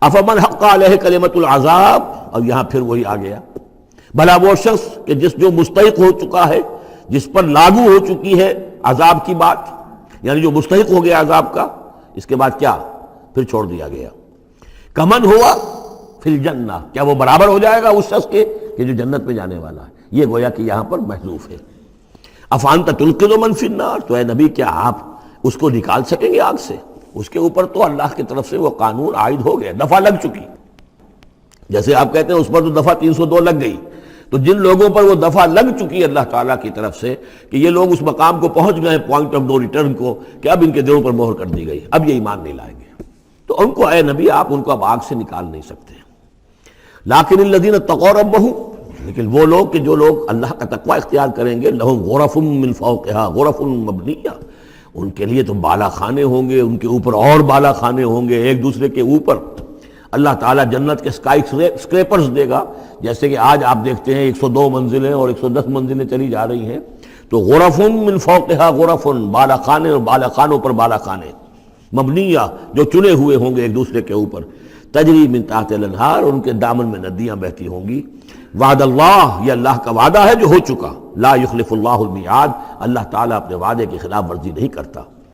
افمن حق علیہ کلمۃ العذاب، اور یہاں پھر وہی آ گیا، بھلا وہ شخص کہ جو مستحق ہو چکا ہے، جس پر لاگو ہو چکی ہے عذاب کی بات، یعنی جو مستحق ہو گیا عذاب کا، اس کے بعد کیا پھر چھوڑ دیا گیا، کمن ہوا فی الجنہ، کیا وہ برابر ہو جائے گا اس شخص کے کہ جو جنت میں جانے والا ہے؟ یہ گویا کہ یہاں پر محذوف ہے۔ افانت تلقظ من فی النار، تو اے نبی کیا آپ اس کو نکال سکیں گے آگ سے؟ اس کے اوپر تو اللہ کی طرف سے وہ قانون عائد ہو گیا، دفعہ لگ چکی، جیسے آپ کہتے ہیں اس پر تو دفعہ 302 لگ گئی، تو جن لوگوں پر وہ دفعہ لگ چکی ہے اللہ تعالیٰ کی طرف سے کہ یہ لوگ اس مقام کو پہنچ گئے پوائنٹ آف نو ریٹرن کو، کہ اب ان کے دلوں پر مہر کر دی گئی، اب یہ ایمان نہیں لائیں گے، تو ان کو اے نبی آپ ان کو اب آگ سے نکال نہیں سکتے۔ لیکن الذین اتقوا ربہم، لیکن وہ لوگ کہ جو لوگ اللہ کا تقوی اختیار کریں گے، لہم غرف من فوقہا غرف مبنیہ، ان کے لیے تو بالا خانے ہوں گے، ان کے اوپر اور بالا خانے ہوں گے، ایک دوسرے کے اوپر اللہ تعالیٰ جنت کے اسکائی اسکریپرز دے گا، جیسے کہ آج آپ دیکھتے ہیں 102 منزلیں اور 110 منزلیں چلی جا رہی ہیں، تو غرف من فوقہا غرف، بالا خانے اور بالا خانوں پر بالا خانے، مبنیہ جو چنے ہوئے ہوں گے ایک دوسرے کے اوپر، تجری من تحت الانہار، ان کے دامن میں ندیاں بہتی ہوں گی۔ وعد اللہ، یہ اللہ کا وعدہ ہے جو ہو چکا، لا یخلف اللہ المیعاد، اللہ تعالیٰ اپنے وعدے کی خلاف ورزی نہیں کرتا۔